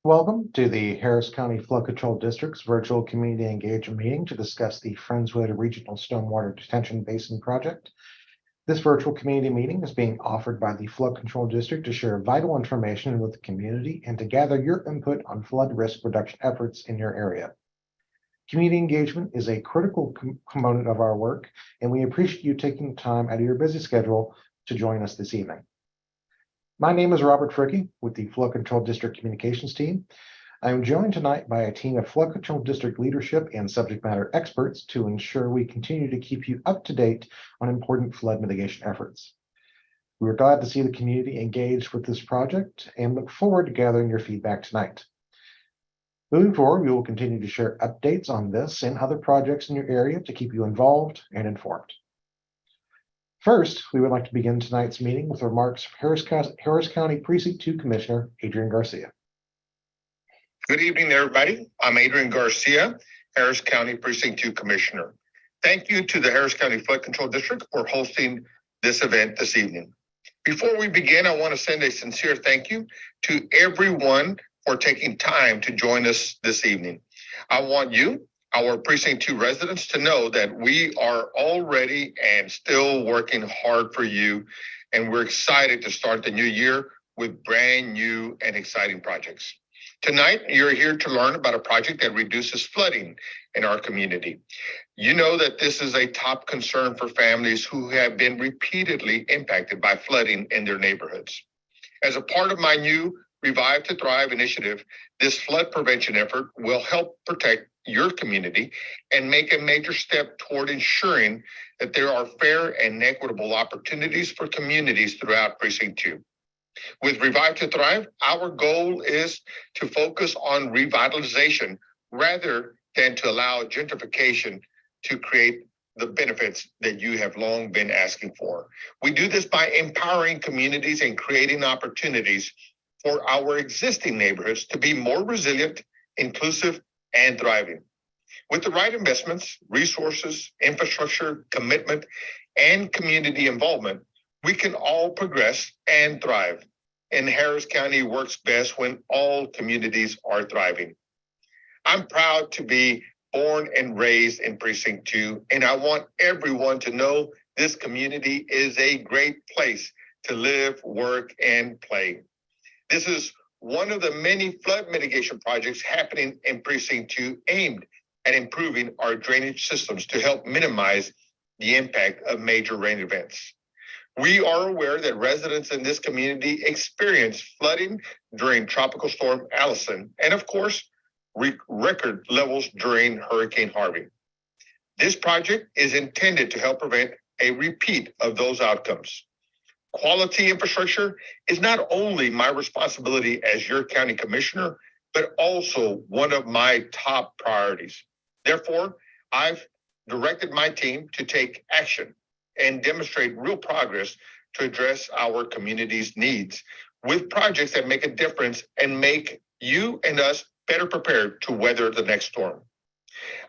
Welcome to the Harris County Flood Control District's virtual community engagement meeting to discuss the Friendswood Regional Stormwater Detention Basin Project. This virtual community meeting is being offered by the Flood Control District to share vital information with the community and to gather your input on flood risk reduction efforts in your area. Community engagement is a critical component of our work, and we appreciate you taking time out of your busy schedule to join us this evening. My name is Robert Fricke with the Flood Control District Communications team. I am joined tonight by a team of Flood Control District leadership and subject matter experts to ensure we continue to keep you up to date on important flood mitigation efforts. We are glad to see the community engaged with this project and look forward to gathering your feedback tonight. Moving forward, we will continue to share updates on this and other projects in your area to keep you involved and informed. First, we would like to begin tonight's meeting with remarks from Harris County Precinct 2 Commissioner Adrian Garcia. Good evening, everybody. I'm Adrian Garcia, Harris County Precinct 2 Commissioner. Thank you to the Harris County Flood Control District for hosting this event this evening. Before we begin, I want to send a sincere thank you to everyone for taking time to join us this evening. I want you, our Precinct 2 residents, to know that we are already and still working hard for you, and we're excited to start the new year with brand new and exciting projects. Tonight, you're here to learn about a project that reduces flooding in our community. You know that this is a top concern for families who have been repeatedly impacted by flooding in their neighborhoods. As a part of my new Revive to Thrive initiative, this flood prevention effort will help protect your community and make a major step toward ensuring that there are fair and equitable opportunities for communities throughout Precinct 2. With Revive to Thrive, our goal is to focus on revitalization rather than to allow gentrification to create the benefits that you have long been asking for. We do this by empowering communities and creating opportunities for our existing neighborhoods to be more resilient, inclusive, and thriving. With the right investments, resources, infrastructure, commitment, and community involvement, we can all progress and thrive. And Harris County works best when all communities are thriving. I'm proud to be born and raised in Precinct 2, and I want everyone to know this community is a great place to live, work, and play. This is one of the many flood mitigation projects happening in Precinct 2 aimed at improving our drainage systems to help minimize the impact of major rain events. We are aware that residents in this community experienced flooding during Tropical Storm Allison and, of course, record levels during Hurricane Harvey. This project is intended to help prevent a repeat of those outcomes. Quality infrastructure is not only my responsibility as your county commissioner, but also one of my top priorities. Therefore, I've directed my team to take action and demonstrate real progress to address our community's needs with projects that make a difference and make you and us better prepared to weather the next storm.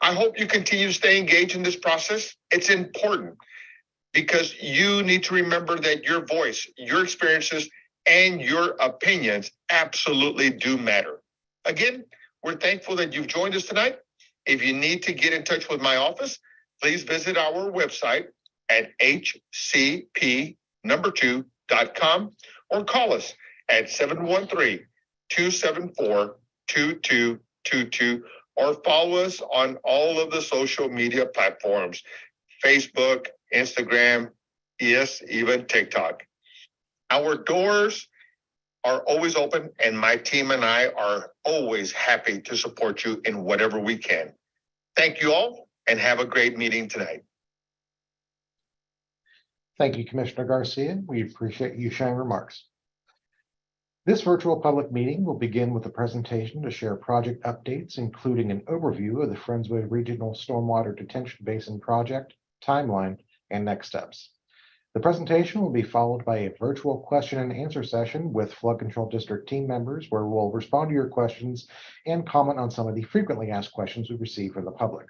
I hope you continue to stay engaged in this process. It's important because you need to remember that your voice, your experiences, and your opinions absolutely do matter. Again, we're thankful that you've joined us tonight. If you need to get in touch with my office, please visit our website at hcp2.com or call us at 713-274-2222 or follow us on all of the social media platforms, Facebook, Instagram, yes, even TikTok. Our doors are always open, and my team and I are always happy to support you in whatever we can. Thank you all, and have a great meeting tonight. Thank you, Commissioner Garcia. We appreciate you sharing remarks. This virtual public meeting will begin with a presentation to share project updates, including an overview of the Friendswood Regional Stormwater Detention Basin project, timeline, and next steps. The presentation will be followed by a virtual question and answer session with Flood Control District team members, where we'll respond to your questions and comment on some of the frequently asked questions we receive from the public.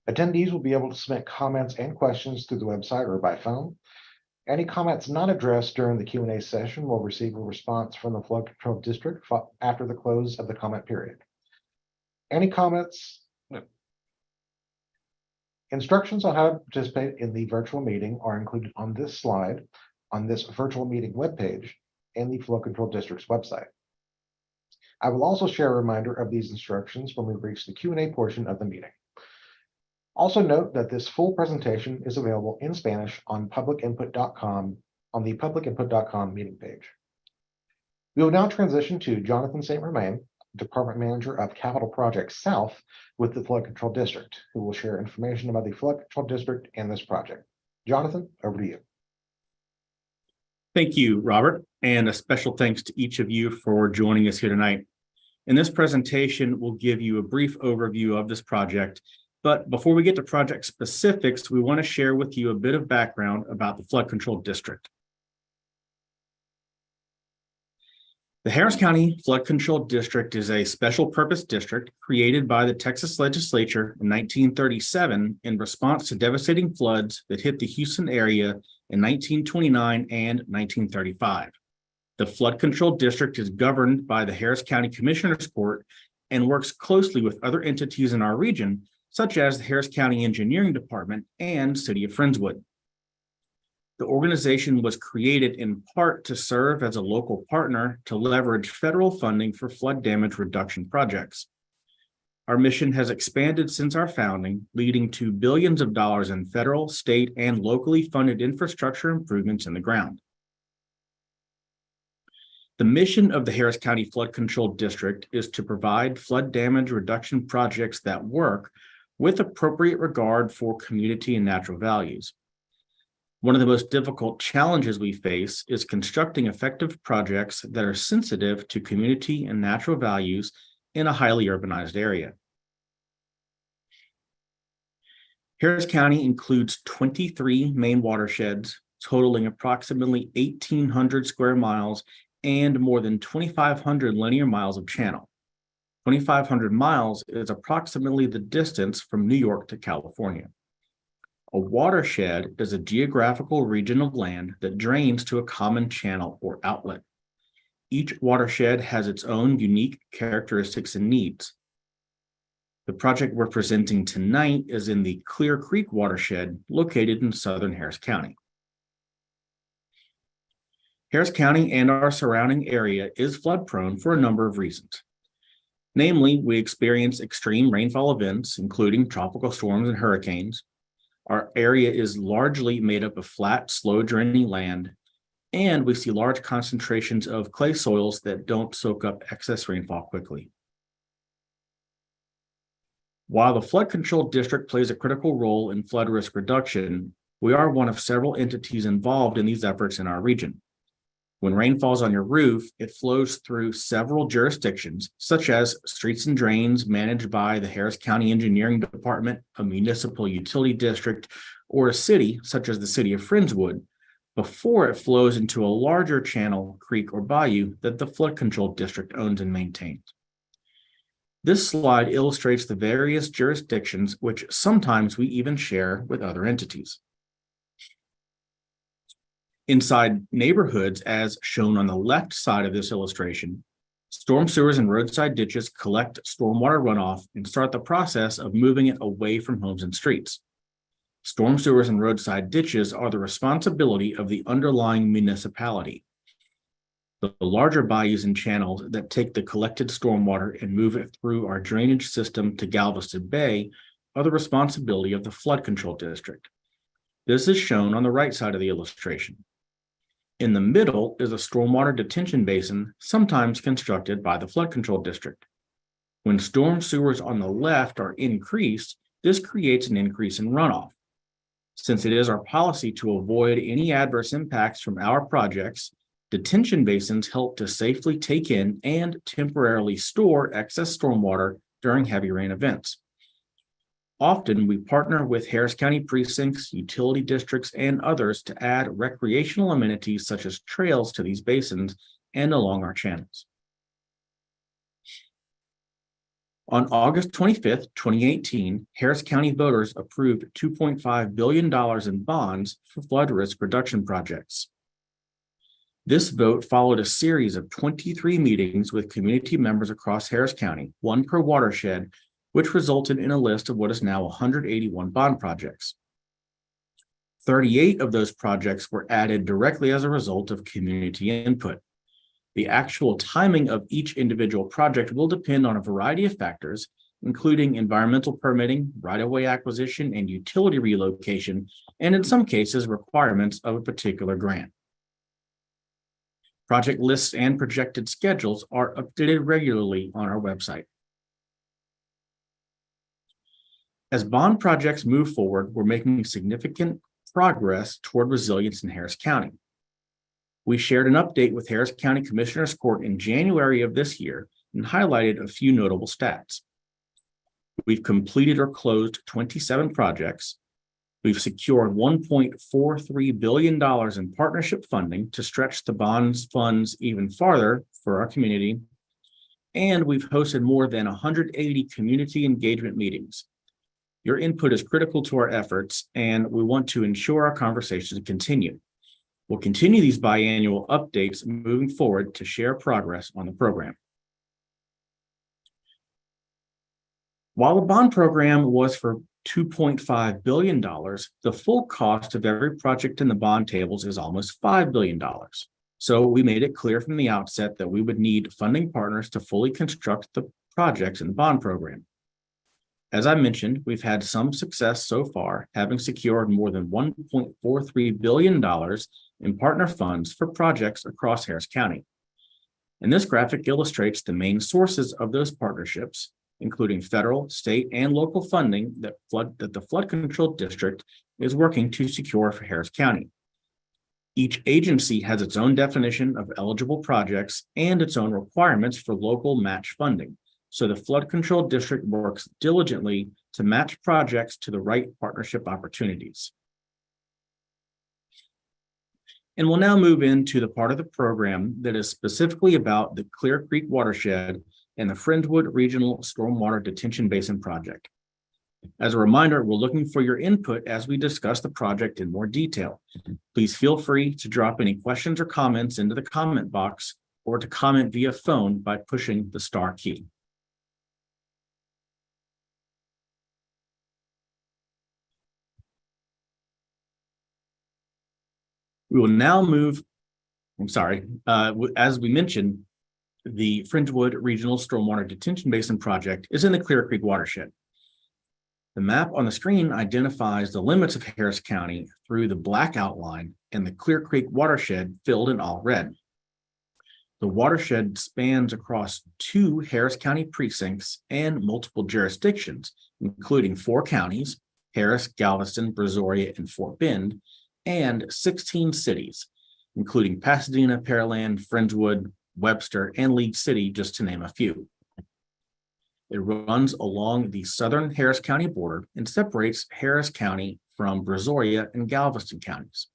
Attendees will be able to submit comments and questions through the website or by phone. Any comments not addressed during the Q&A session will receive a response from the Flood Control District after the close of the comment period. Any comments? No. Instructions on how to participate in the virtual meeting are included on this slide, on this virtual meeting webpage, and the Flood Control District's website. I will also share a reminder of these instructions when we reach the Q&A portion of the meeting. Also note that this full presentation is available in Spanish on publicinput.com on the publicinput.com meeting page. We will now transition to Jonathan St. Romain, Department Manager of Capital Projects South with the Flood Control District, who will share information about the Flood Control District and this project. Jonathan, over to you. Thank you, Robert, and a special thanks to each of you for joining us here tonight. In this presentation, we'll give you a brief overview of this project, but before we get to project specifics, we want to share with you a bit of background about the Flood Control District. The Harris County Flood Control District is a special purpose district created by the Texas legislature in 1937 in response to devastating floods that hit the Houston area in 1929 and 1935. The Flood Control District is governed by the Harris County Commissioners Court and works closely with other entities in our region, such as the Harris County Engineering Department and City of Friendswood. The organization was created in part to serve as a local partner to leverage federal funding for flood damage reduction projects. Our mission has expanded since our founding, leading to billions of dollars in federal, state, and locally funded infrastructure improvements in the ground. The mission of the Harris County Flood Control District is to provide flood damage reduction projects that work with appropriate regard for community and natural values. One of the most difficult challenges we face is constructing effective projects that are sensitive to community and natural values in a highly urbanized area. Harris County includes 23 main watersheds, totaling approximately 1,800 square miles and more than 2,500 linear miles of channel. 2,500 miles is approximately the distance from New York to California. A watershed is a geographical region of land that drains to a common channel or outlet. Each watershed has its own unique characteristics and needs. The project we're presenting tonight is in the Clear Creek watershed located in southern Harris County. Harris County and our surrounding area is flood prone for a number of reasons. Namely, we experience extreme rainfall events, including tropical storms and hurricanes. Our area is largely made up of flat, slow draining land, and we see large concentrations of clay soils that don't soak up excess rainfall quickly. While the Flood Control District plays a critical role in flood risk reduction, we are one of several entities involved in these efforts in our region. When rain falls on your roof, it flows through several jurisdictions, such as streets and drains managed by the Harris County Engineering Department, a municipal utility district, or a city, such as the City of Friendswood, before it flows into a larger channel, creek, or bayou that the Flood Control District owns and maintains. This slide illustrates the various jurisdictions, which sometimes we even share with other entities. Inside neighborhoods, as shown on the left side of this illustration, storm sewers and roadside ditches collect stormwater runoff and start the process of moving it away from homes and streets. Storm sewers and roadside ditches are the responsibility of the underlying municipality. The larger bayous and channels that take the collected stormwater and move it through our drainage system to Galveston Bay are the responsibility of the Flood Control District. This is shown on the right side of the illustration. In the middle is a stormwater detention basin, sometimes constructed by the Flood Control District. When storm sewers on the left are increased, this creates an increase in runoff. Since it is our policy to avoid any adverse impacts from our projects, detention basins help to safely take in and temporarily store excess stormwater during heavy rain events. Often, we partner with Harris County precincts, utility districts, and others to add recreational amenities such as trails to these basins and along our channels. On August 25th, 2018, Harris County voters approved $2.5 billion in bonds for flood risk reduction projects. This vote followed a series of 23 meetings with community members across Harris County, one per watershed, which resulted in a list of what is now 181 bond projects. 38 of those projects were added directly as a result of community input. The actual timing of each individual project will depend on a variety of factors, including environmental permitting, right-of-way acquisition, and utility relocation, and in some cases, requirements of a particular grant. Project lists and projected schedules are updated regularly on our website. As bond projects move forward, we're making significant progress toward resilience in Harris County. We shared an update with Harris County Commissioners Court in January of this year and highlighted a few notable stats. We've completed or closed 27 projects. We've secured $1.43 billion in partnership funding to stretch the bonds funds even farther for our community. And we've hosted more than 180 community engagement meetings. Your input is critical to our efforts, and we want to ensure our conversations continue. We'll continue these biannual updates moving forward to share progress on the program. While the bond program was for $2.5 billion, the full cost of every project in the bond tables is almost $5 billion. So we made it clear from the outset that we would need funding partners to fully construct the projects in the bond program. As I mentioned, we've had some success so far, having secured more than $1.43 billion in partner funds for projects across Harris County. And this graphic illustrates the main sources of those partnerships, including federal, state, and local funding that the Flood Control District is working to secure for Harris County. Each agency has its own definition of eligible projects and its own requirements for local match funding. So the Flood Control District works diligently to match projects to the right partnership opportunities. And we'll now move into the part of the program that is specifically about the Clear Creek watershed and the Friendswood Regional Stormwater Detention Basin project. As a reminder, we're looking for your input as we discuss the project in more detail. Please feel free to drop any questions or comments into the comment box or to comment via phone by pushing the star key. We will now move, as we mentioned, the Friendswood Regional Stormwater Detention Basin project is in the Clear Creek watershed. The map on the screen identifies the limits of Harris County through the black outline and the Clear Creek watershed filled in all red. The watershed spans across 2 Harris County precincts and multiple jurisdictions, including 4 counties, Harris, Galveston, Brazoria, and Fort Bend, and 16 cities, including Pasadena, Pearland, Friendswood, Webster, and League City, just to name a few. It runs along the southern Harris County border and separates Harris County from Brazoria and Galveston counties.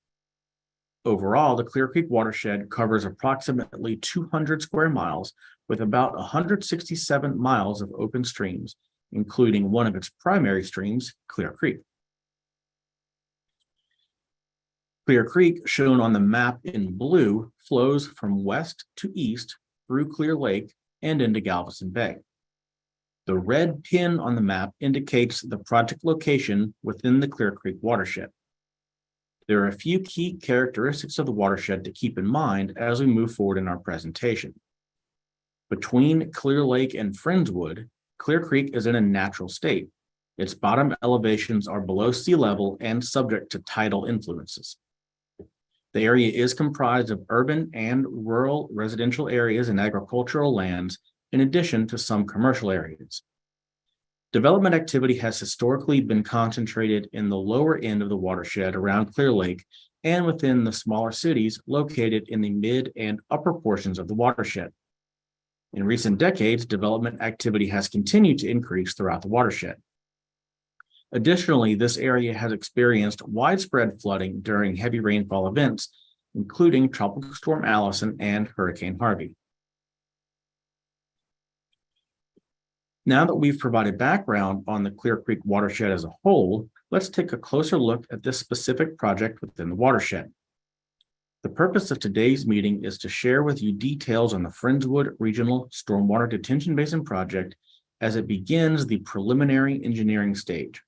Overall, the Clear Creek watershed covers approximately 200 square miles with about 167 miles of open streams, including one of its primary streams, Clear Creek. Clear Creek, shown on the map in blue, flows from west to east through Clear Lake and into Galveston Bay. The red pin on the map indicates the project location within the Clear Creek watershed. There are a few key characteristics of the watershed to keep in mind as we move forward in our presentation. Between Clear Lake and Friendswood, Clear Creek is in a natural state. Its bottom elevations are below sea level and subject to tidal influences. The area is comprised of urban and rural residential areas and agricultural lands, in addition to some commercial areas. Development activity has historically been concentrated in the lower end of the watershed around Clear Lake and within the smaller cities located in the mid and upper portions of the watershed. In recent decades, development activity has continued to increase throughout the watershed. Additionally, this area has experienced widespread flooding during heavy rainfall events, including Tropical Storm Allison and Hurricane Harvey. Now that we've provided background on the Clear Creek watershed as a whole, let's take a closer look at this specific project within the watershed. The purpose of today's meeting is to share with you details on the Friendswood Regional Stormwater Detention Basin project as it begins the preliminary engineering stage.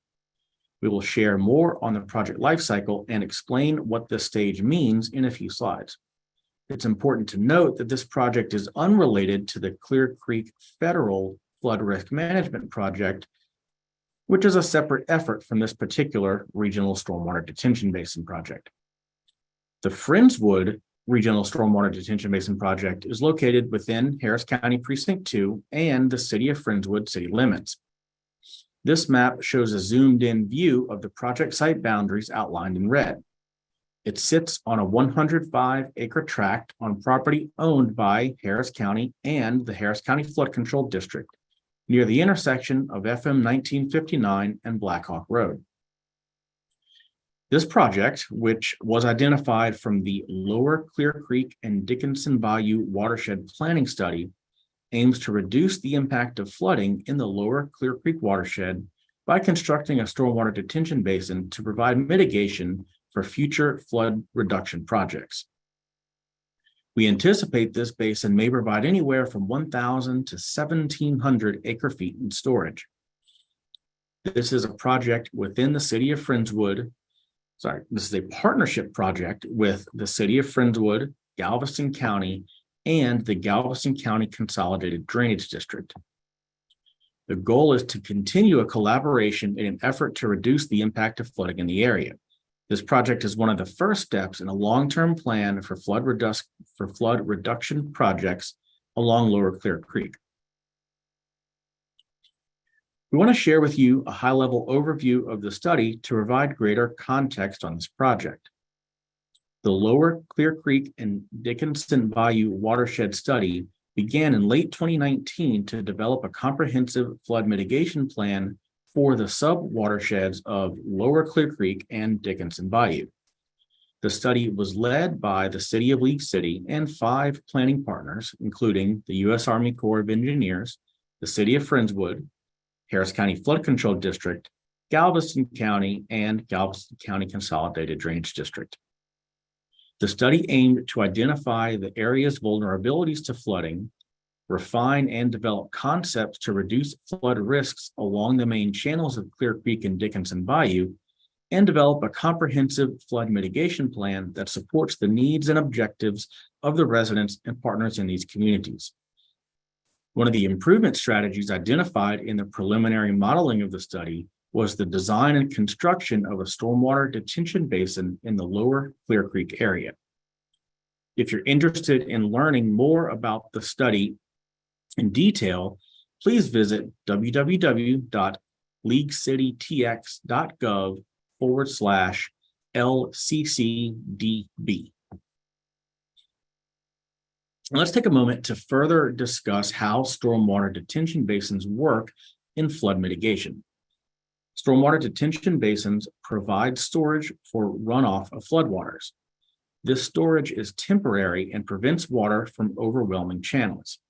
We will share more on the project lifecycle and explain what this stage means in a few slides. It's important to note that this project is unrelated to the Clear Creek Federal Flood Risk Management Project, which is a separate effort from this particular Regional Stormwater Detention Basin project. The Friendswood Regional Stormwater Detention Basin project is located within Harris County Precinct 2 and the City of Friendswood city limits. This map shows a zoomed-in view of the project site boundaries outlined in red. It sits on a 105-acre tract on property owned by Harris County and the Harris County Flood Control District near the intersection of FM 1959 and Blackhawk Road. This project, which was identified from the Lower Clear Creek and Dickinson Bayou Watershed Planning Study, aims to reduce the impact of flooding in the Lower Clear Creek watershed by constructing a stormwater detention basin to provide mitigation for future flood reduction projects. We anticipate this basin may provide anywhere from 1,000 to 1,700 acre-feet in storage. This is a project within the City of Friendswood. This is a partnership project with the City of Friendswood, Galveston County, and the Galveston County Consolidated Drainage District. The goal is to continue a collaboration in an effort to reduce the impact of flooding in the area. This project is one of the first steps in a long-term plan for flood reduction projects along Lower Clear Creek. We want to share with you a high-level overview of the study to provide greater context on this project. The Lower Clear Creek and Dickinson Bayou Watershed Study began in late 2019 to develop a comprehensive flood mitigation plan for the sub-watersheds of Lower Clear Creek and Dickinson Bayou. The study was led by the City of League City and 5 planning partners, including the U.S. Army Corps of Engineers, the City of Friendswood, Harris County Flood Control District, Galveston County, and Galveston County Consolidated Drainage District. The study aimed to identify the area's vulnerabilities to flooding, refine and develop concepts to reduce flood risks along the main channels of Clear Creek and Dickinson Bayou, and develop a comprehensive flood mitigation plan that supports the needs and objectives of the residents and partners in these communities. One of the improvement strategies identified in the preliminary modeling of the study was the design and construction of a stormwater detention basin in the Lower Clear Creek area. If you're interested in learning more about the study in detail, please visit www.leaguecitytx.gov/LCCDB. Let's take a moment to further discuss how stormwater detention basins work in flood mitigation. Stormwater detention basins provide storage for runoff of floodwaters. This storage is temporary and prevents water from overwhelming channels.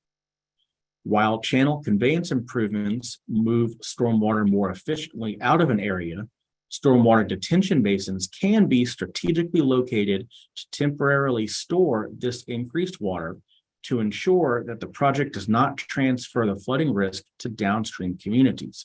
While channel conveyance improvements move stormwater more efficiently out of an area, stormwater detention basins can be strategically located to temporarily store this increased water to ensure that the project does not transfer the flooding risk to downstream communities.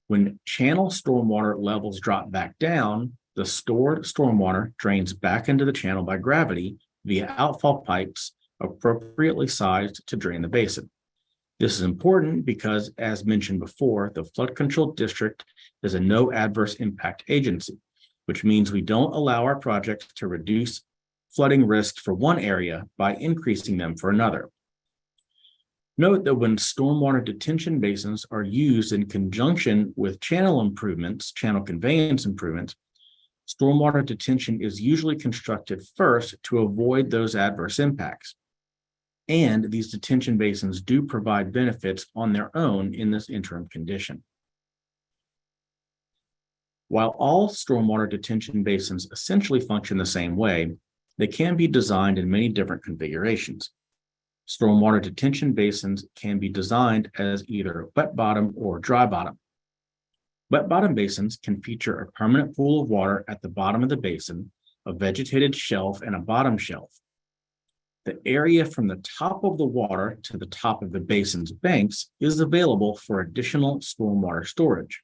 When channel stormwater levels drop back down, the stored stormwater drains back into the channel by gravity via outfall pipes appropriately sized to drain the basin. This is important because, as mentioned before, the Flood Control District is a no adverse impact agency, which means we don't allow our projects to reduce flooding risk for one area by increasing them for another. Note that when stormwater detention basins are used in conjunction with channel improvements, channel conveyance improvements, stormwater detention is usually constructed first to avoid those adverse impacts. And these detention basins do provide benefits on their own in this interim condition. While all stormwater detention basins essentially function the same way, they can be designed in many different configurations. Stormwater detention basins can be designed as either wet bottom or dry bottom. Wet bottom basins can feature a permanent pool of water at the bottom of the basin, a vegetated shelf, and a bottom shelf. The area from the top of the water to the top of the basin's banks is available for additional stormwater storage.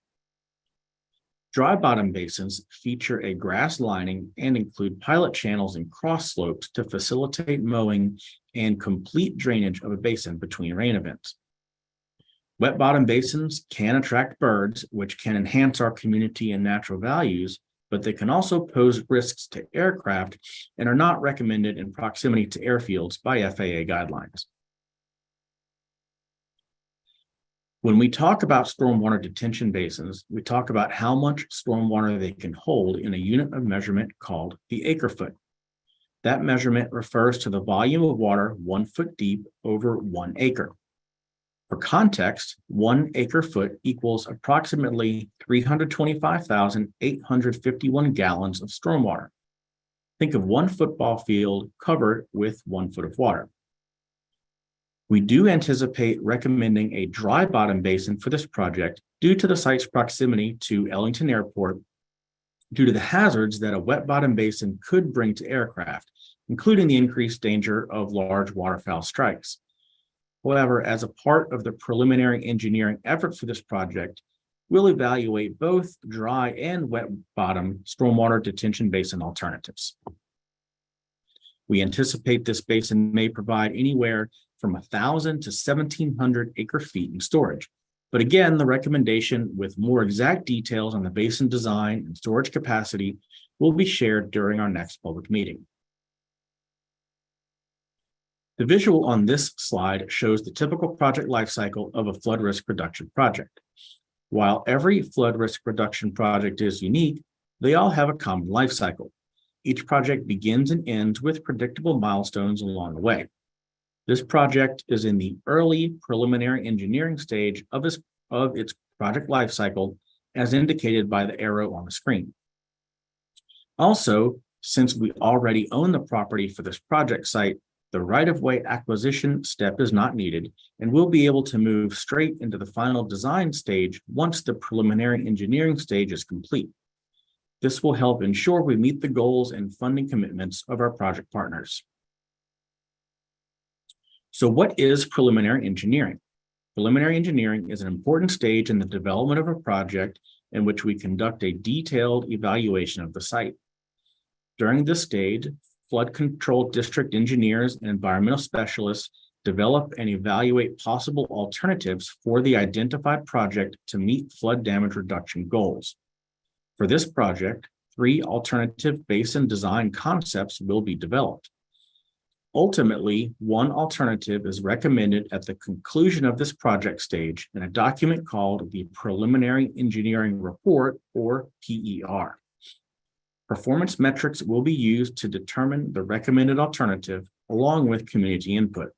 Dry bottom basins feature a grass lining and include pilot channels and cross slopes to facilitate mowing and complete drainage of a basin between rain events. Wet bottom basins can attract birds, which can enhance our community and natural values, but they can also pose risks to aircraft and are not recommended in proximity to airfields by FAA guidelines. When we talk about stormwater detention basins, we talk about how much stormwater they can hold in a unit of measurement called the acre foot. That measurement refers to the volume of water 1 foot deep over 1 acre. For context, 1 acre foot equals approximately 325,851 gallons of stormwater. Think of 1 football field covered with 1 foot of water. We do anticipate recommending a dry bottom basin for this project due to the site's proximity to Ellington Airport, due to the hazards that a wet bottom basin could bring to aircraft, including the increased danger of large waterfowl strikes. However, as a part of the preliminary engineering effort for this project, we'll evaluate both dry and wet bottom stormwater detention basin alternatives. We anticipate this basin may provide anywhere from 1,000 to 1,700 acre feet in storage. But again, the recommendation with more exact details on the basin design and storage capacity will be shared during our next public meeting. The visual on this slide shows the typical project lifecycle of a flood risk reduction project. While every flood risk reduction project is unique, they all have a common life cycle. Each project begins and ends with predictable milestones along the way. This project is in the early preliminary engineering stage of its project life cycle, as indicated by the arrow on the screen. Also, since we already own the property for this project site, the right-of-way acquisition step is not needed, and we'll be able to move straight into the final design stage once the preliminary engineering stage is complete. This will help ensure we meet the goals and funding commitments of our project partners. So what is preliminary engineering? Preliminary engineering is an important stage in the development of a project in which we conduct a detailed evaluation of the site. During this stage, flood control district engineers and environmental specialists develop and evaluate possible alternatives for the identified project to meet flood damage reduction goals. For this project, 3 alternative basin design concepts will be developed. Ultimately, one alternative is recommended at the conclusion of this project stage in a document called the Preliminary Engineering Report, or PER. Performance metrics will be used to determine the recommended alternative along with community input.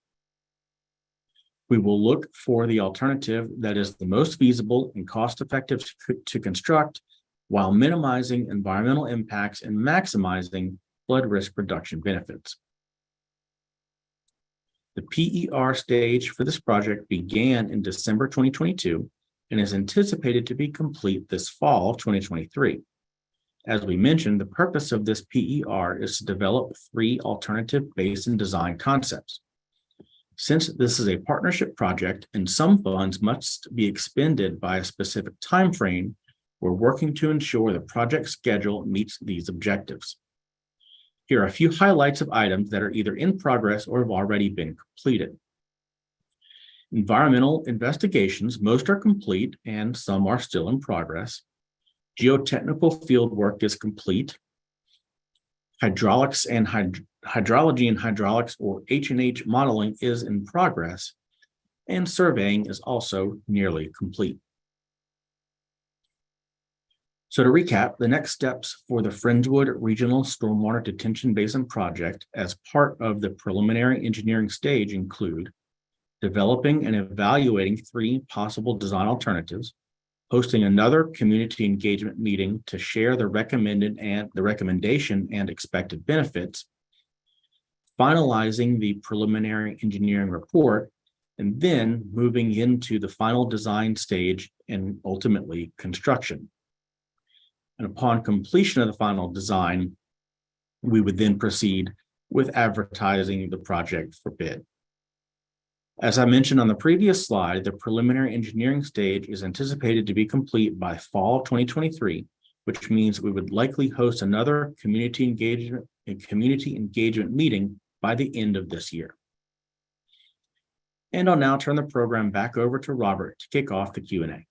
We will look for the alternative that is the most feasible and cost-effective to construct while minimizing environmental impacts and maximizing flood risk reduction benefits. The PER stage for this project began in December 2022 and is anticipated to be complete this fall of 2023. As we mentioned, the purpose of this PER is to develop 3 alternative basin design concepts. Since this is a partnership project and some funds must be expended by a specific time frame, we're working to ensure the project schedule meets these objectives. Here are a few highlights of items that are either in progress or have already been completed. Environmental investigations, most are complete and some are still in progress. Geotechnical field work is complete. Hydraulics and hydrology and hydraulics, or H&H modeling, is in progress, and surveying is also nearly complete. So to recap, the next steps for the Friendswood Regional Stormwater Detention Basin project as part of the preliminary engineering stage include developing and evaluating 3 possible design alternatives, hosting another community engagement meeting to share the recommendation and expected benefits, finalizing the preliminary engineering report, and then moving into the final design stage and ultimately construction. And upon completion of the final design, we would then proceed with advertising the project for bid. As I mentioned on the previous slide, the preliminary engineering stage is anticipated to be complete by fall of 2023, which means we would likely host another community engagement meeting by the end of this year. And I'll now turn the program back over to Robert to kick off the Q&A.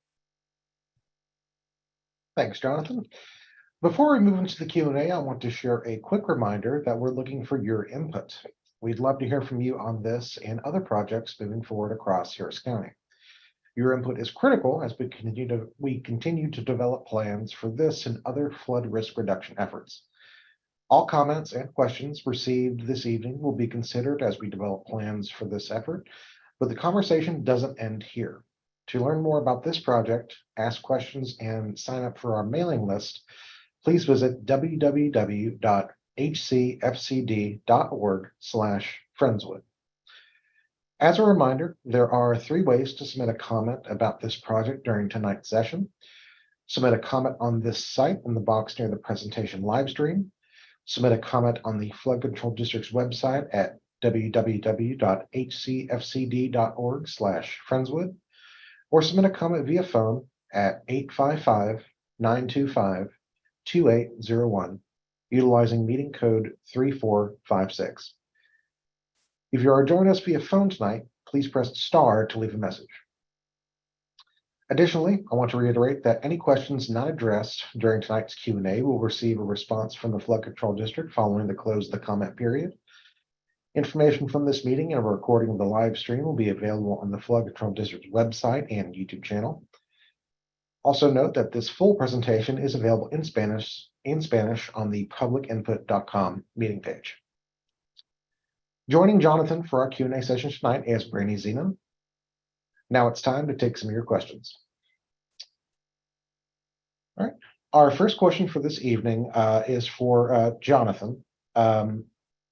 Thanks, Jonathan. Before we move into the Q&A, I want to share a quick reminder that we're looking for your input. We'd love to hear from you on this and other projects moving forward across Harris County. Your input is critical as we continue to develop plans for this and other flood risk reduction efforts. All comments and questions received this evening will be considered as we develop plans for this effort, but the conversation doesn't end here. To learn more about this project, ask questions, and sign up for our mailing list, please visit www.hcfcd.org/Friendswood. As a reminder, there are 3 ways to submit a comment about this project during tonight's session. Submit a comment on this site in the box near the presentation live stream. Submit a comment on the Flood Control District's website at www.hcfcd.org/Friendswood, or submit a comment via phone at 855-925-2801, utilizing meeting code 3456. If you are joining us via phone tonight, please press star to leave a message. Additionally, I want to reiterate that any questions not addressed during tonight's Q&A will receive a response from the Flood Control District following the close of the comment period. Information from this meeting and a recording of the live stream will be available on the Flood Control District's website and YouTube channel. Also note that this full presentation is available in Spanish on the publicinput.com meeting page. Joining Jonathan for our Q&A session tonight is Brandy Zenon. Now it's time to take some of your questions. All right. Our first question for this evening is for Jonathan.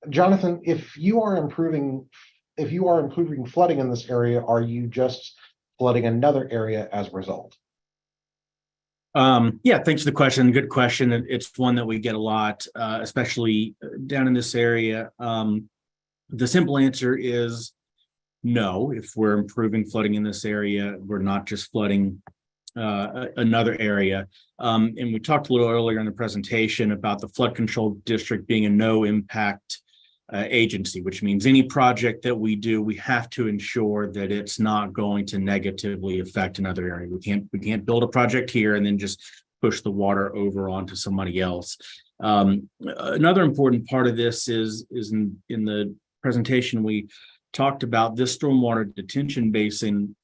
Jonathan, if you are improving flooding in this area, are you just flooding another area as a result? Yeah, thanks for the question. Good question. It's one that we get a lot, especially down in this area. The simple answer is no. If we're improving flooding in this area, we're not just flooding another area. And we talked a little earlier in the presentation about the Flood Control District being a no impact agency, which means any project that we do, we have to ensure that it's not going to negatively affect another area. We can't build a project here and then just push the water over onto somebody else. Another important part of this is in the presentation we talked about this stormwater detention basin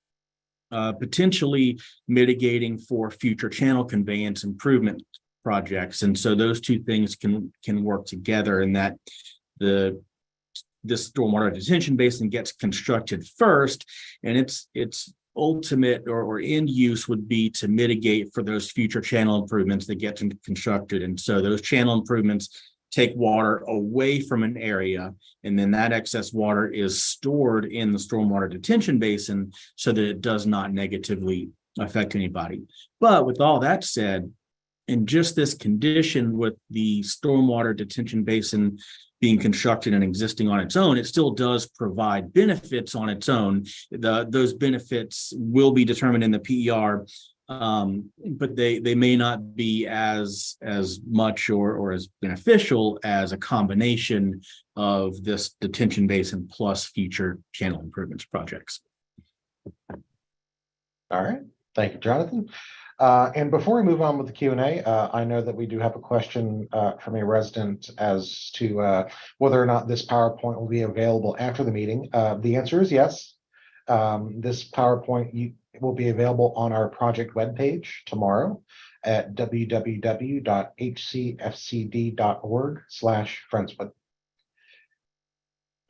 potentially mitigating for future channel conveyance improvement projects, and so those two things can work together, and that this stormwater detention basin gets constructed first, and its ultimate or end use would be to mitigate for those future channel improvements that get constructed. And so those channel improvements take water away from an area, and then that excess water is stored in the stormwater detention basin so that it does not negatively affect anybody. But with all that said, in just this condition with the stormwater detention basin being constructed and existing on its own, it still does provide benefits on its own. Those benefits will be determined in the PER, but they may not be as much or as beneficial as a combination of this detention basin plus future channel improvements projects. All right, thank you, Jonathan. And before we move on with the Q&A, I know that we do have a question from a resident as to whether or not this PowerPoint will be available after the meeting. The answer is yes. This PowerPoint will be available on our project webpage tomorrow at www.hcfcd.org/Friendswood.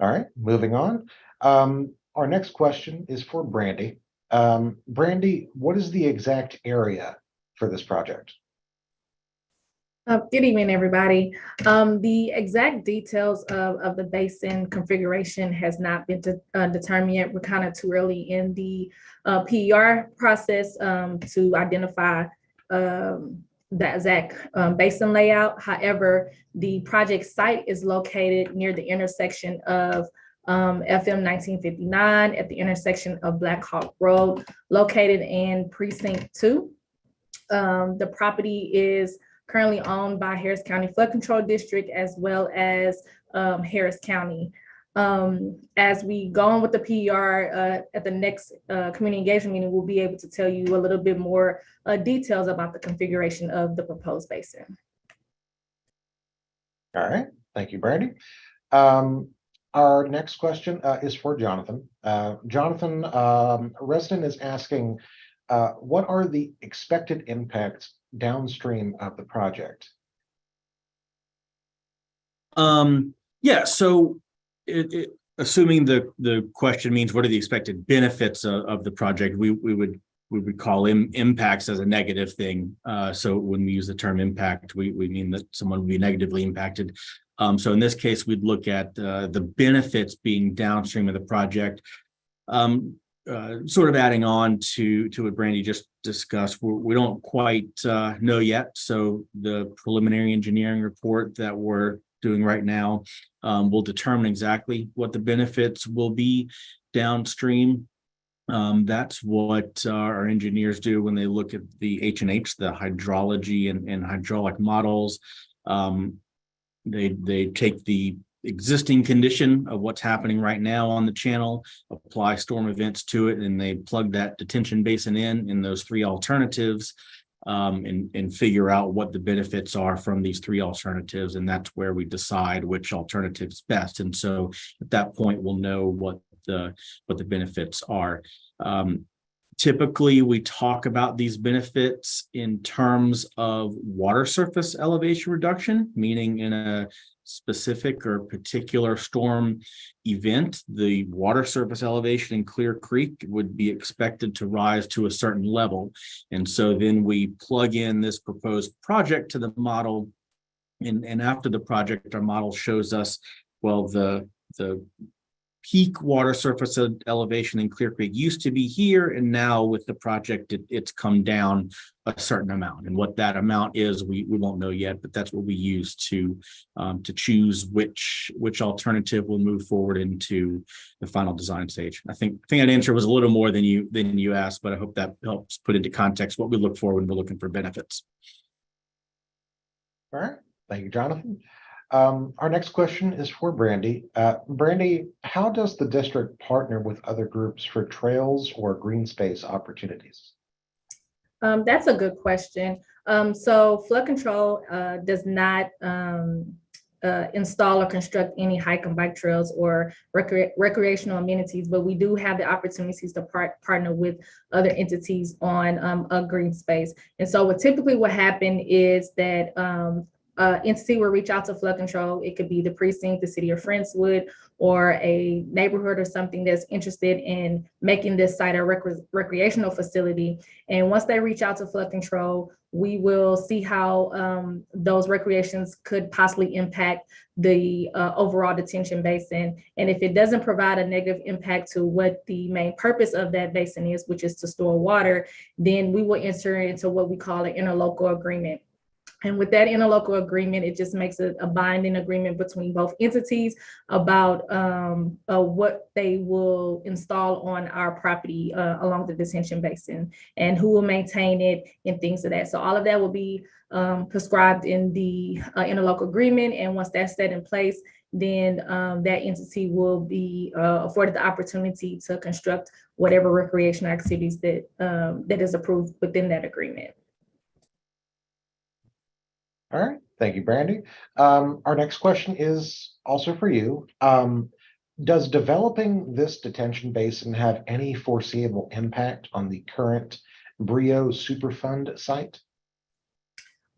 All right, moving on. Our next question is for Brandy. Brandy, what is the exact area for this project? Good evening, everybody. The exact details of the basin configuration has not been determined yet. We're kind of too early in the PER process to identify the exact basin layout. However, the project site is located near the intersection of FM 1959 at the intersection of Black Hawk Road, located in Precinct 2. The property is currently owned by Harris County Flood Control District as well as Harris County. As we go on with the PER at the next community engagement meeting, we'll be able to tell you a little bit more details about the configuration of the proposed basin. All right, thank you, Brandy. Our next question is for Jonathan. Jonathan, a resident is asking, what are the expected impacts downstream of the project? Yeah, so assuming the question means what are the expected benefits of the project, we would call impacts as a negative thing. So when we use the term impact, we mean that someone will be negatively impacted. So in this case, we'd look at the benefits being downstream of the project. Sort of adding on to what Brandy just discussed, we don't quite know yet. So the preliminary engineering report that we're doing right now will determine exactly what the benefits will be downstream. That's what our engineers do when they look at the H&H, the hydrology and hydraulic models. They take the existing condition of what's happening right now on the channel, apply storm events to it, and they plug that detention basin in those three alternatives and figure out what the benefits are from these three alternatives. And that's where we decide which alternative is best. And so at that point, we'll know what the benefits are. Typically, we talk about these benefits in terms of water surface elevation reduction, meaning in a specific or particular storm event, the water surface elevation in Clear Creek would be expected to rise to a certain level. And so then we plug in this proposed project to the model. And after the project, our model shows us, well, the peak water surface elevation in Clear Creek used to be here, and now with the project, it's come down a certain amount. And what that amount is, we won't know yet, but that's what we use to choose which alternative will move forward into the final design stage. I think that answer was a little more than you asked, but I hope that helps put into context what we look for when we're looking for benefits. All right, thank you, Jonathan. Our next question is for Brandy. Brandy, how does the district partner with other groups for trails or green space opportunities? That's a good question. So flood control does not install or construct any hike and bike trails or recreational amenities, but we do have the opportunities to partner with other entities on a green space. And so what typically will happen is that entity will reach out to flood control. It could be the precinct, the city of Friendswood, or a neighborhood or something that's interested in making this site a recreational facility. And once they reach out to flood control, we will see how those recreations could possibly impact the overall detention basin. And if it doesn't provide a negative impact to what the main purpose of that basin is, which is to store water, then we will enter into what we call an interlocal agreement. And with that interlocal agreement, it just makes it a binding agreement between both entities about what they will install on our property along the detention basin and who will maintain it and things of that. So all of that will be prescribed in the interlocal agreement. And once that's set in place, then that entity will be afforded the opportunity to construct whatever recreational activities that that is approved within that agreement. All right, thank you, Brandy. Our next question is also for you. Does developing this detention basin have any foreseeable impact on the current Brio Superfund site?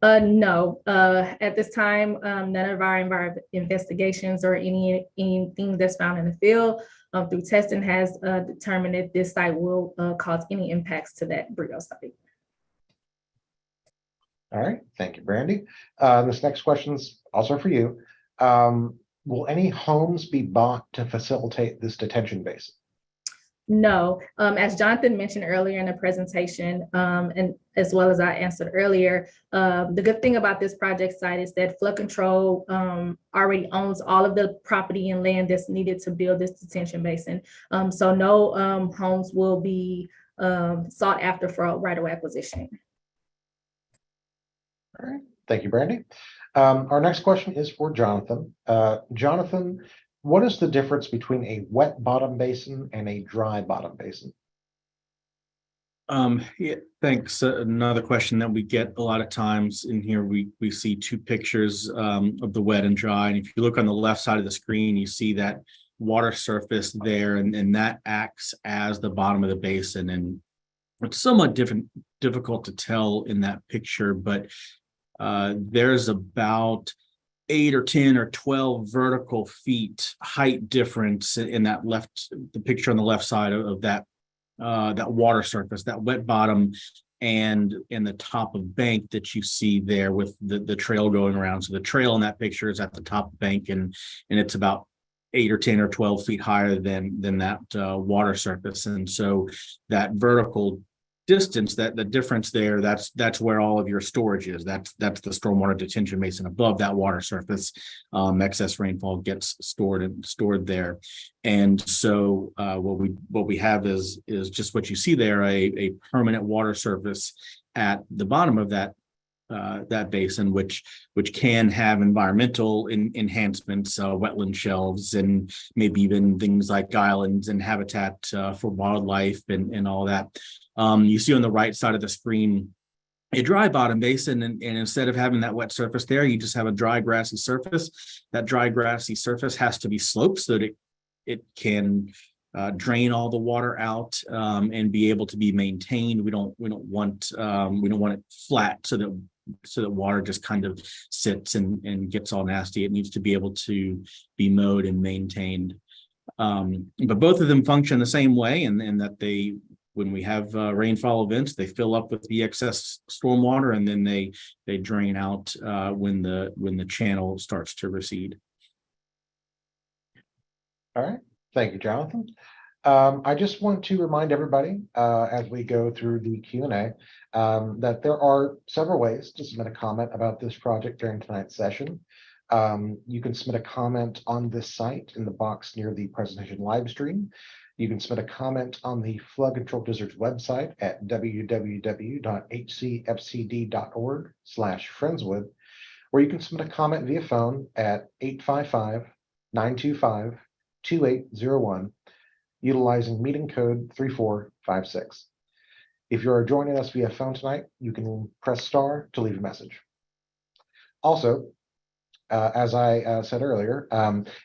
No, at this time, none of our investigations or anything that's found in the field through testing has determined that this site will cause any impacts to that Brio site. All right, thank you, Brandy. This next question's also for you. Will any homes be bought to facilitate this detention basin? No, as Jonathan mentioned earlier in the presentation, and as well as I answered earlier, the good thing about this project site is that flood control already owns all of the property and land that's needed to build this detention basin. So no homes will be sought after for right-of-way acquisition. All right, thank you, Brandy. Our next question is for Jonathan. Jonathan, what is the difference between a wet bottom basin and a dry bottom basin? Yeah, thanks. Another question that we get a lot of times in here, we see two pictures of the wet and dry. And if you look on the left side of the screen, you see that water surface there, and that acts as the bottom of the basin. And it's somewhat difficult to tell in that picture, but there's about 8 or 10 or 12 vertical feet height difference in that the picture on the left side of that water surface, that wet bottom, and in the top of bank that you see there with the trail going around. So the trail in that picture is at the top of bank, and it's about 8 or 10 or 12 feet higher than that water surface. And so that vertical distance, that the difference there, that's where all of your storage is. That's the stormwater detention basin above that water surface. Excess rainfall gets stored there. And so what we have is just what you see there, a permanent water surface at the bottom of that basin, which can have environmental enhancements, wetland shelves, and maybe even things like islands and habitat for wildlife and all that. You see on the right side of the screen a dry bottom basin, and instead of having that wet surface there, you just have a dry grassy surface. That dry grassy surface has to be sloped so that it can drain all the water out and be able to be maintained. We don't want it flat so that water just kind of sits and gets all nasty. It needs to be able to be mowed and maintained. But both of them function the same way, and that when we have rainfall events, they fill up with the excess stormwater, and then they drain out when the channel starts to recede. All right, thank you, Jonathan. I just want to remind everybody as we go through the Q&A that there are several ways to submit a comment about this project during tonight's session. You can submit a comment on this site in the box near the presentation live stream. You can submit a comment on the Flood Control District's website at www.hcfcd.org/Friendswood, or you can submit a comment via phone at 855-925-2801, utilizing meeting code 3456. If you are joining us via phone tonight, you can press star to leave a message. Also, as I said earlier,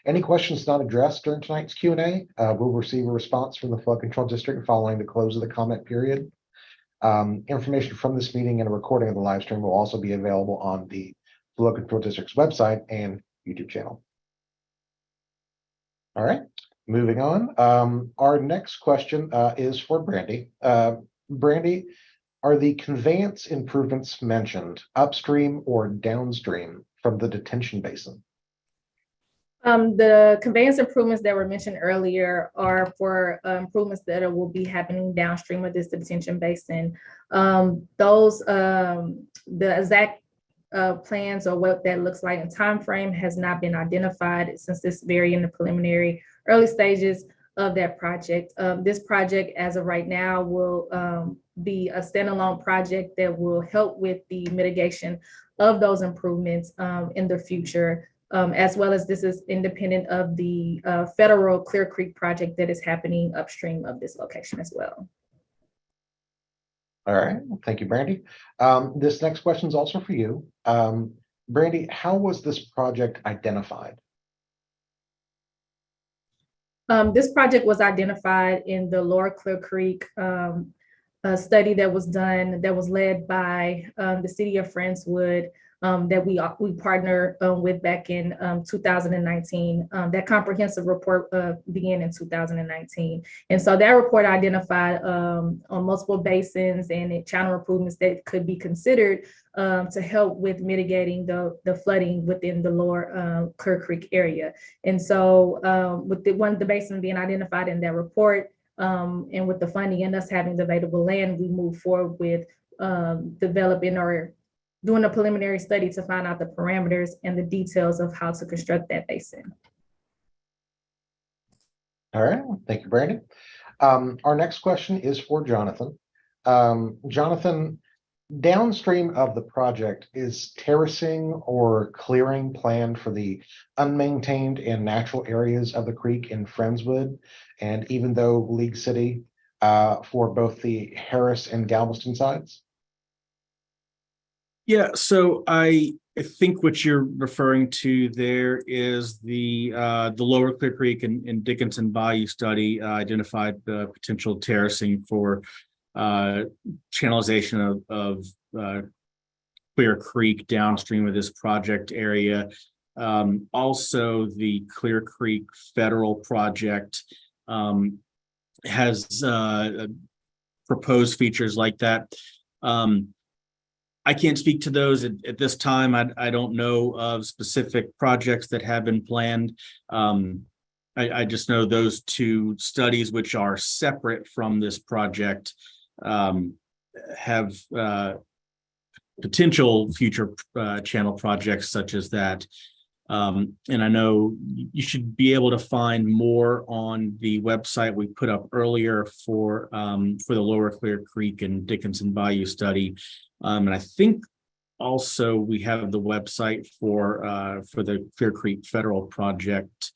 any questions not addressed during tonight's Q&A will receive a response from the Flood Control District following the close of the comment period. Information from this meeting and a recording of the live stream will also be available on the Flood Control District's website and YouTube channel. All right, moving on. Our next question is for Brandy. Brandy, are the conveyance improvements mentioned upstream or downstream from the detention basin? The conveyance improvements that were mentioned earlier are for improvements that will be happening downstream of this detention basin. The exact plans or what that looks like in time frame has not been identified, since it's very in the preliminary early stages of that project. This project, as of right now, will be a standalone project that will help with the mitigation of those improvements in the future, as well as this is independent of the federal Clear Creek project that is happening upstream of this location as well. All right, thank you, Brandy. This next question is also for you. Brandy, how was this project identified? This project was identified in the Lower Clear Creek study that was done, that was led by the city of Friendswood. that we partnered with back in 2019. That comprehensive report began in 2019. And so that report identified on multiple basins and channel improvements that could be considered to help with mitigating the flooding within the lower Clear Creek area. And so with one of the basins being identified in that report, and with the funding and us having the available land, we move forward with developing or doing a preliminary study to find out the parameters and the details of how to construct that basin. All right, thank you, Brandon. Our next question is for Jonathan. Jonathan, downstream of the project, is terracing or clearing planned for the unmaintained and natural areas of the creek in Friendswood, and even though League City, for both the Harris and Galveston sides? Yeah, so I think what you're referring to there is the lower Clear Creek and Dickinson Bayou study identified the potential terracing for channelization of Clear Creek downstream of this project area. Also, the Clear Creek federal project has proposed features like that. I can't speak to those at this time. I don't know of specific projects that have been planned. I just know those two studies, which are separate from this project, have potential future channel projects such as that. And I know you should be able to find more on the website we put up earlier for the Lower Clear Creek and Dickinson Bayou study. And I think also we have the website for the Clear Creek Federal Project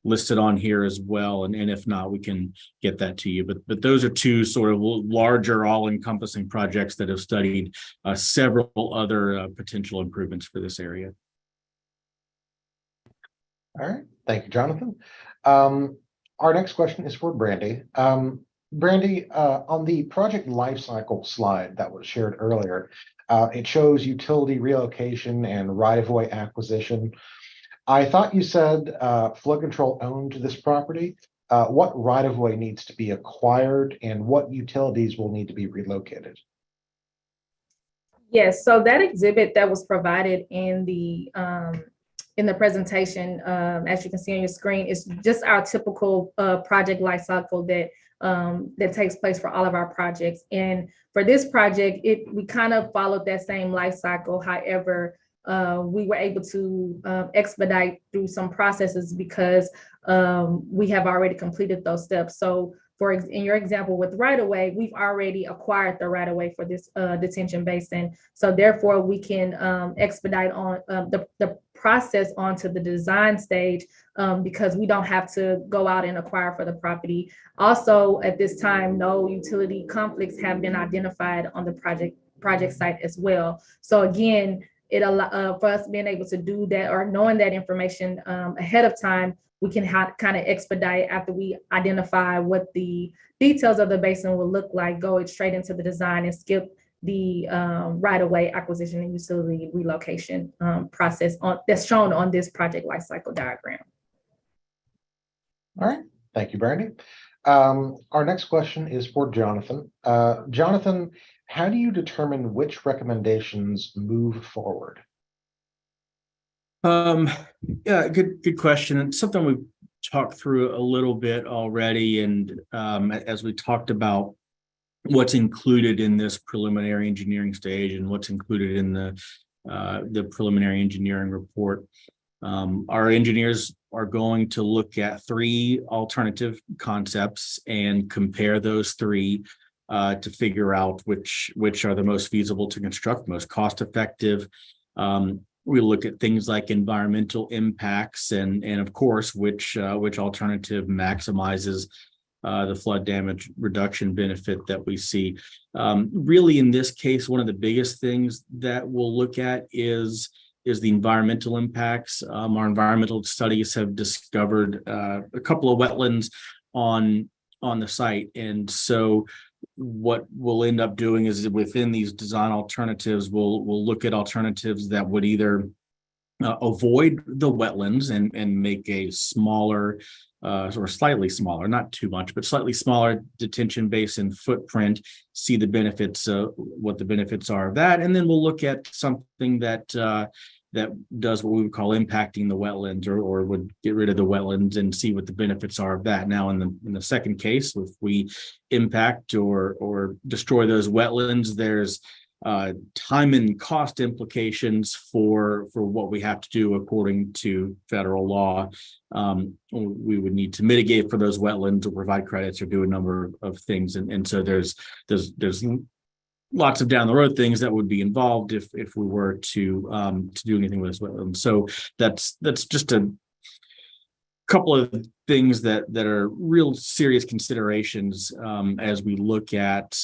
listed on here as well. And if not, we can get that to you. But those are two sort of larger, all-encompassing projects that have studied several other potential improvements for this area. All right, thank you, Jonathan. Our next question is for Brandy. Brandy, on the project lifecycle slide that was shared earlier, it shows utility relocation and right-of-way acquisition. I thought you said flood control owned this property. What right-of-way needs to be acquired and what utilities will need to be relocated? Yes, so that exhibit that was provided in the presentation, as you can see on your screen, is just our typical project life cycle that takes place for all of our projects. And for this project, we kind of followed that same life cycle. However, we were able to expedite through some processes because we have already completed those steps. So in your example with right-of-way, we've already acquired the right-of-way for this detention basin. So therefore, we can expedite on the process onto the design stage because we don't have to go out and acquire for the property. Also, at this time, no utility conflicts have been identified on the project site as well. So again, it for us being able to do that or knowing that information ahead of time, we can kind of expedite after we identify what the details of the basin will look like, go straight into the design and skip the right-of-way acquisition and utility relocation process that's shown on this project lifecycle diagram. All right, thank you, Brandy. Our next question is for Jonathan. Jonathan, how do you determine which recommendations move forward? Yeah, good question. And something we've talked through a little bit already. And as we talked about what's included in this preliminary engineering stage and what's included in the preliminary engineering report, our engineers are going to look at 3 alternative concepts and compare those 3 to figure out which are the most feasible to construct, most cost effective. We look at things like environmental impacts and of course, which alternative maximizes the flood damage reduction benefit that we see. Really, in this case, one of the biggest things that we'll look at is the environmental impacts. Our environmental studies have discovered a couple of wetlands on the site, and so what we'll end up doing is within these design alternatives, we'll look at alternatives that would either avoid the wetlands and make a smaller or slightly smaller, not too much, but slightly smaller detention basin footprint, see the benefits, what the benefits are of that. And then we'll look at something that that does what we would call impacting the wetlands or would get rid of the wetlands and see what the benefits are of that. Now, in the second case, if we impact or destroy those wetlands, there's time and cost implications for what we have to do according to federal law. We would need to mitigate for those wetlands or provide credits or do a number of things. And so there's lots of down the road things that would be involved if we were to do anything with this wetland. So that's just a couple of things that are real serious considerations as we look at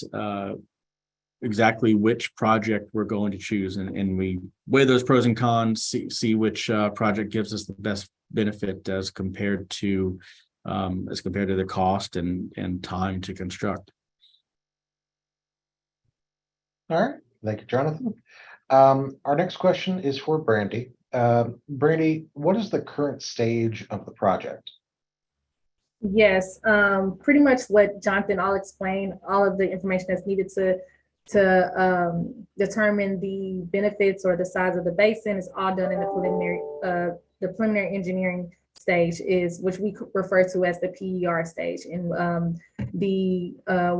exactly which project we're going to choose, and we weigh those pros and cons, see which project gives us the best benefit as compared to the cost and time to construct. All right, thank you, Jonathan. Our next question is for Brandy. Brandy, what is the current stage of the project? Yes, pretty much what Jonathan all explained, all of the information that's needed to determine the benefits or the size of the basin is all done in the preliminary engineering stage, which we refer to as the PER stage. And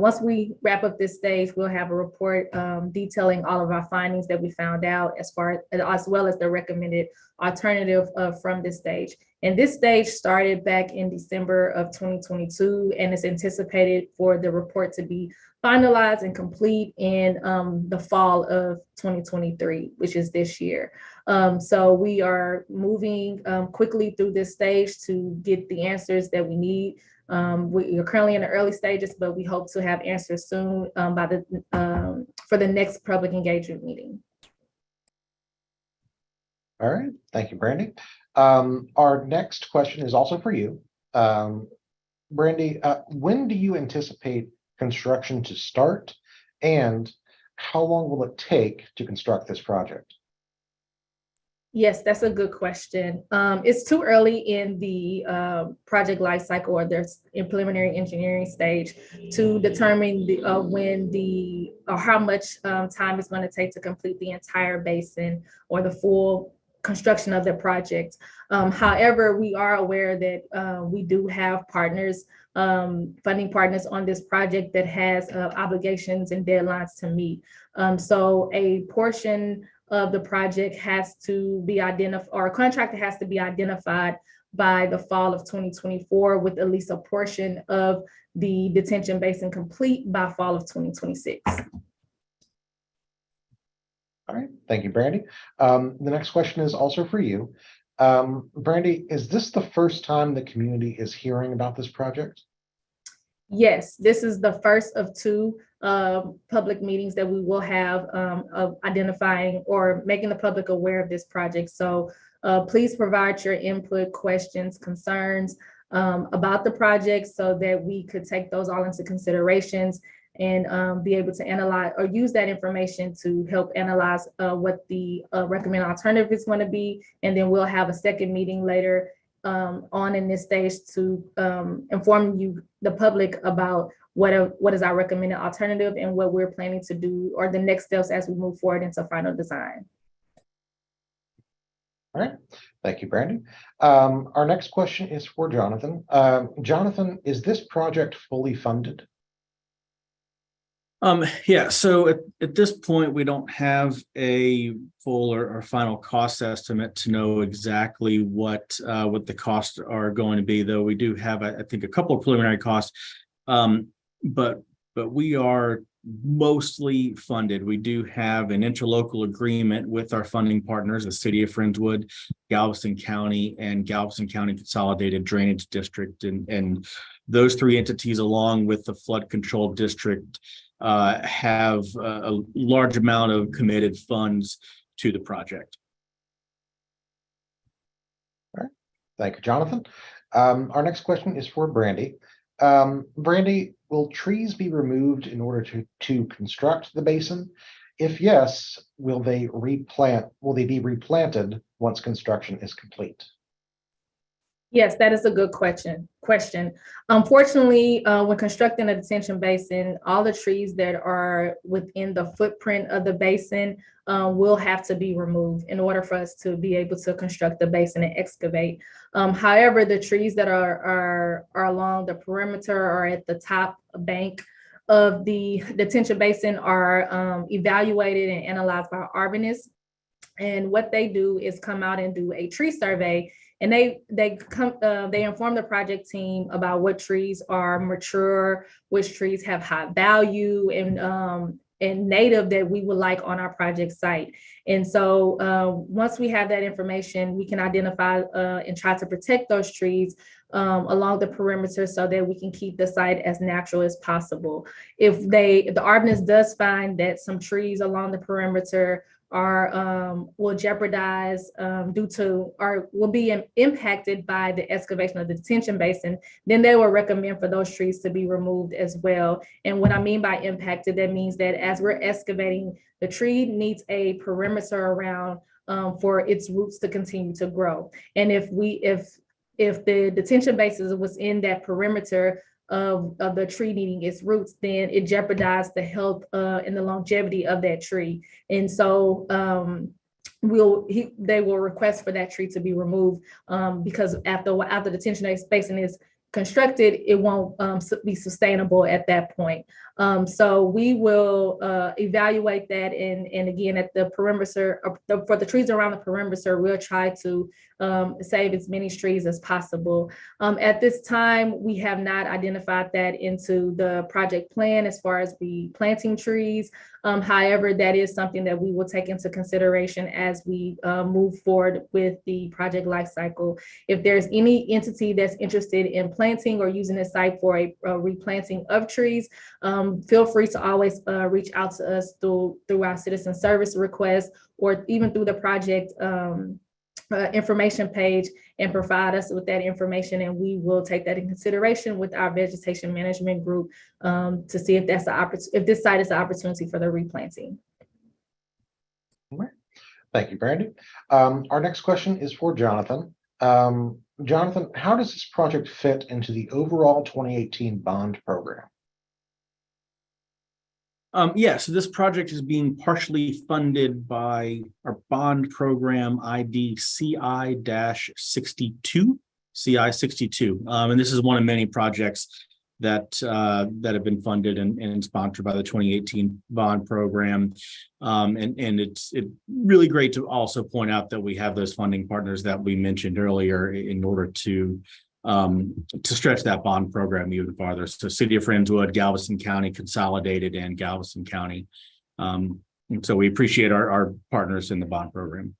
once we wrap up this stage, we'll have a report detailing all of our findings that we found out as well as the recommended alternative from this stage. And this stage started back in December of 2022, and it's anticipated for the report to be finalized and complete in the fall of 2023, which is this year. So we are moving quickly through this stage to get the answers that we need. We are currently in the early stages, but we hope to have answers soon for the next public engagement meeting. All right, thank you, Brandy. Our next question is also for you. Brandy, when do you anticipate construction to start, and how long will it take to construct this project? Yes, that's a good question. It's too early in the project life cycle or their preliminary engineering stage to determine how much time it's going to take to complete the entire basin or the full construction of the project. However, we are aware that we do have partners, funding partners on this project that has obligations and deadlines to meet. So a portion of the project has to be identified, or a contractor has to be identified by the fall of 2024, with at least a portion of the detention basin complete by fall of 2026. All right, thank you, Brandy. The next question is also for you. Brandy, is this the first time the community is hearing about this project? Yes, this is the first of two public meetings that we will have of identifying or making the public aware of this project. So please provide your input, questions, concerns about the project so that we could take those all into considerations and be able to analyze or use that information to help analyze what the recommended alternative is going to be. And then we'll have a second meeting later on in this stage to inform you, the public, about what is our recommended alternative and what we're planning to do, or the next steps as we move forward into final design. All right, thank you, Brandy. Our next question is for Jonathan. Jonathan, is this project fully funded? Yeah, so at this point, we don't have a full or final cost estimate to know exactly what the costs are going to be, though we do have, I think, a couple of preliminary costs, but we are mostly funded. We do have an interlocal agreement with our funding partners, the City of Friendswood, Galveston County, and Galveston County Consolidated Drainage District, and those three entities, along with the Flood Control District, have a large amount of committed funds to the project. All right, thank you, Jonathan. Our next question is for Brandy. Brandy, will trees be removed in order to construct the basin? If yes, will they be replanted once construction is complete? Yes, that is a good question. Unfortunately, when constructing a detention basin, all the trees that are within the footprint of the basin will have to be removed in order for us to be able to construct the basin and excavate. However, the trees that are along the perimeter or at the top bank of the detention basin are evaluated and analyzed by arborists. And what they do is come out and do a tree survey, and they inform the project team about what trees are mature, which trees have high value and native that we would like on our project site. And so once we have that information, we can identify and try to protect those trees along the perimeter so that we can keep the site as natural as possible. If the arborist does find that some trees along the perimeter will jeopardize due to or will be impacted by the excavation of the detention basin, then they will recommend for those trees to be removed as well. And what I mean by impacted, that means that as we're excavating, the tree needs a perimeter around for its roots to continue to grow. And if the detention basin was in that perimeter of the tree needing its roots, then it jeopardized the health and the longevity of that tree. And so they will request for that tree to be removed because after the detention basin is constructed, it won't be sustainable at that point. So we will evaluate that, and again, at the perimeter, for the trees around the perimeter, we'll try to save as many trees as possible. At this time, we have not identified that into the project plan as far as planting trees. However, that is something that we will take into consideration as we move forward with the project life cycle. If there's any entity that's interested in planting or using the site for a replanting of trees, feel free to always reach out to us through our citizen service request or even through the project information page and provide us with that information, and we will take that in consideration with our vegetation management group to see if if this site is an opportunity for the replanting. Thank you, Brandy. Our next question is for Jonathan. Jonathan, how does this project fit into the overall 2018 bond program? So this project is being partially funded by our bond program ID CI-62, and this is one of many projects that have been funded and sponsored by the 2018 bond program. And it's really great to also point out that we have those funding partners that we mentioned earlier in order to stretch that bond program even farther. So City of Friendswood, Galveston County Consolidated, and Galveston County. And so we appreciate our partners in the bond program.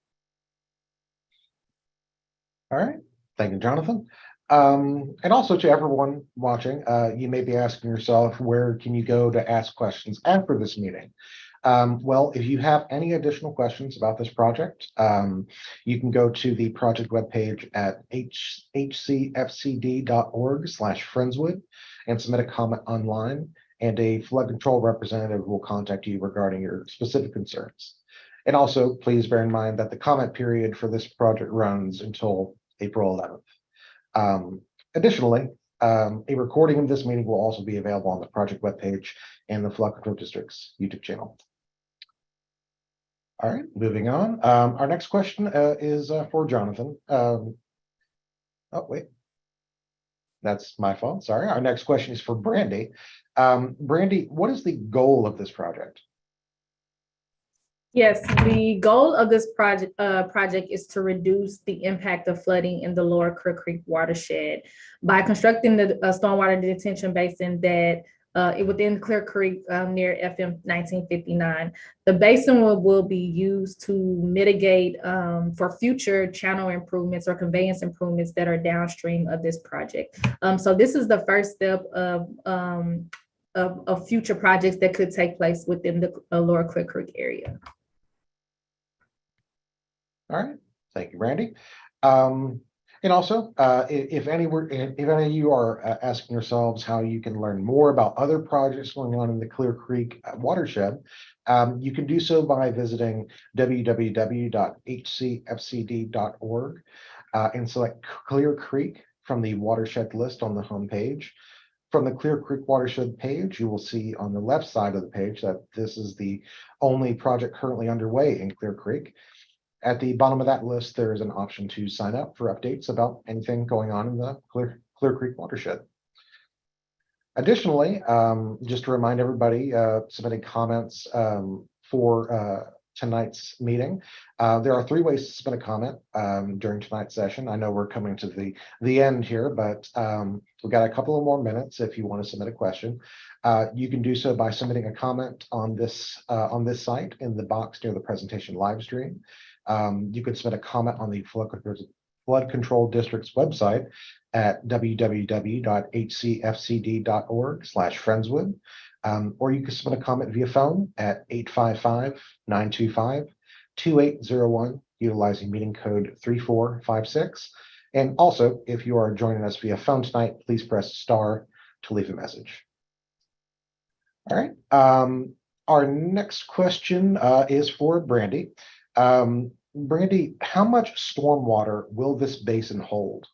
All right. Thank you, Jonathan. And also to everyone watching, you may be asking yourself, where can you go to ask questions after this meeting? Well, if you have any additional questions about this project, you can go to the project webpage at hcfcd.org/Friendswood and submit a comment online, and a flood control representative will contact you regarding your specific concerns. And also, please bear in mind that the comment period for this project runs until April 11th. Additionally, a recording of this meeting will also be available on the project webpage and the Flood Control District's YouTube channel. All right, moving on. Our next question is for Jonathan. Oh, wait. That's my fault. Sorry. Our next question is for Brandy. Brandy, what is the goal of this project? Yes, the goal of this project is to reduce the impact of flooding in the Lower Clear Creek watershed by constructing the stormwater detention basin that within Clear Creek near FM 1959. The basin will be used to mitigate for future channel improvements or conveyance improvements that are downstream of this project. So this is the first step of future projects that could take place within the Lower Clear Creek area. All right, thank you, Brandy. And also, if any of you are asking yourselves how you can learn more about other projects going on in the Clear Creek watershed, you can do so by visiting www.hcfcd.org and select Clear Creek from the watershed list on the home page. From the Clear Creek watershed page, you will see on the left side of the page that this is the only project currently underway in Clear Creek. At the bottom of that list, there is an option to sign up for updates about anything going on in the Clear Creek watershed. Additionally, just to remind everybody submitting comments for tonight's meeting, there are 3 ways to submit a comment during tonight's session. I know we're coming to the end here, but we've got a couple of more minutes if you want to submit a question. You can do so by submitting a comment on this site in the box near the presentation live stream. You could submit a comment on the Flood Control District's website at www.hcfcd.org/Friendswood, or you can submit a comment via phone at 855-925-2801, utilizing meeting code 3456. And also, if you are joining us via phone tonight, please press star to leave a message. All right. Our next question is for Brandy. Brandy, how much stormwater will this basin hold?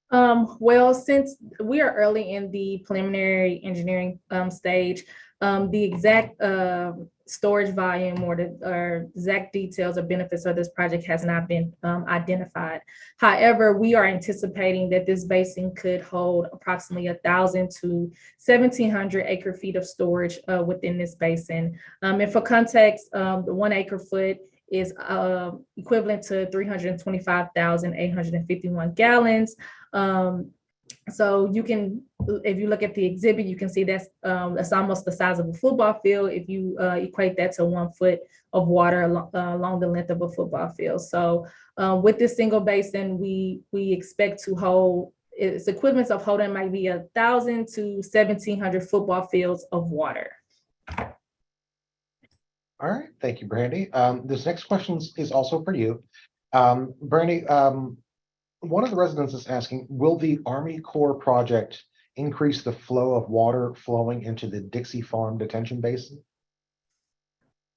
Well, since we are early in the preliminary engineering stage, the exact storage volume or the exact details or benefits of this project has not been identified. However, we are anticipating that this basin could hold approximately 1,000 to 1,700 acre feet of storage within this basin. And for context, the 1 acre foot is equivalent to 325,851 gallons. So you can, if you look at the exhibit, you can see that's almost the size of a football field if you equate that to 1 foot of water along the length of a football field. So with this single basin, we expect to hold, its equivalent of holding might be 1,000 to 1,700 football fields of water. All right, thank you, Brandy. This next question is also for you. Brandy, one of the residents is asking, will the Army Corps project increase the flow of water flowing into the Dixie Farm detention basin?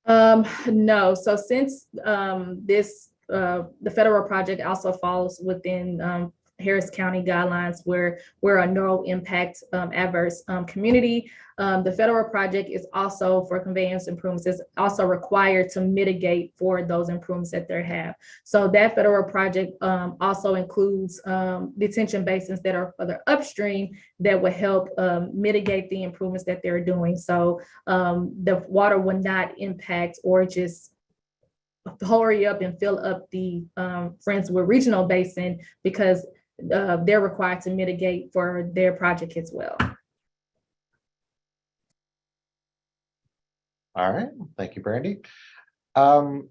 No, so since the federal project also falls within Harris County guidelines where we're a no impact adverse community. The federal project is also for conveyance improvements is also required to mitigate for those improvements that they have. So that federal project also includes detention basins that are further upstream that will help mitigate the improvements that they're doing. So the water will not impact or just hurry up and fill up the Friendswood Regional Basin because they're required to mitigate for their project as well. All right, thank you, Brandy. Now,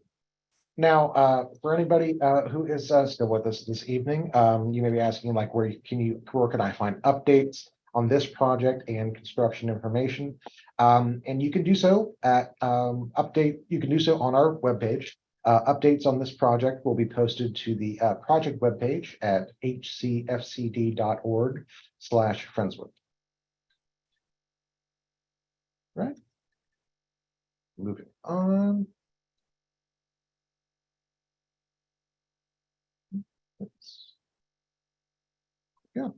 for anybody who is still with us this evening, you may be asking, like, where can I find updates on this project and construction information? And you can do so at you can do so on our webpage. Updates on this project will be posted to the project webpage at hcfcd.org/Friendswood. Right. Moving on. Yeah.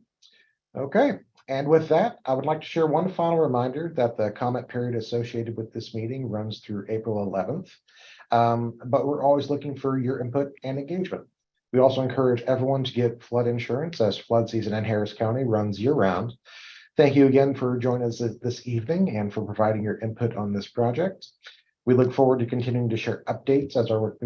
Okay. And with that, I would like to share one final reminder that the comment period associated with this meeting runs through April 11th. But we're always looking for your input and engagement. We also encourage everyone to get flood insurance as flood season in Harris County runs year-round. Thank you again for joining us this evening and for providing your input on this project. We look forward to continuing to share updates as our work moves